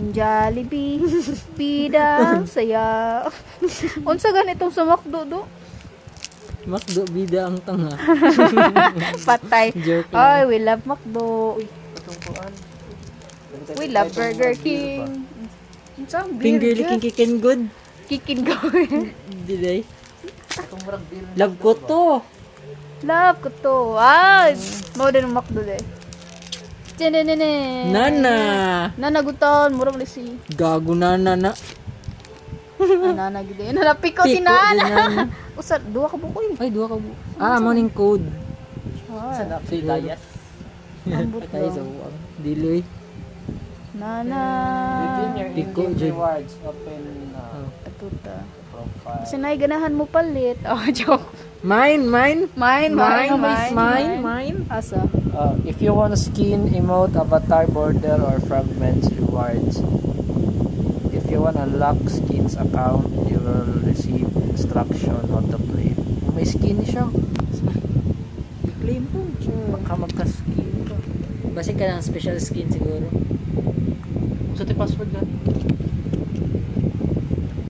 Jollibee, bida, saya. Unsa ganitong sa McDo do? Mas do bida ang tanga. Patay. Joke Ay, lang. we love McDo. Uy, Patungkuan. we love Burger King. Unsa ang Finger beer licking kikin good. Kikin ko. Diday. Itong murag beer. Love ko to. Love ko to. Ay, mao din ang McDo de. Tinenene. Nana. Nanagutan, murag ni si. Gago nana na. Nana gid. Nalapik ko si Piko Nana. din nana. Usa duha ka bukoy. Ay, duha ka bu. Morning code. Ay, Sana free diet. ambot Patay sa daw. uwang. Diloy. Nana. Within your Piko, in-game Jud. rewards, open Atuta. profile. Kasi nay ganahan mo palit. Oh, joke. Mine. Mine. Asa? If you want skin, emote, avatar, border, or fragments rewards. If you want unlock skins account, you will receive instruction how to play. May skin siya. Claim po. Baka magka-skin ka. Basi ka ng special skin siguro. Sa ti password gani?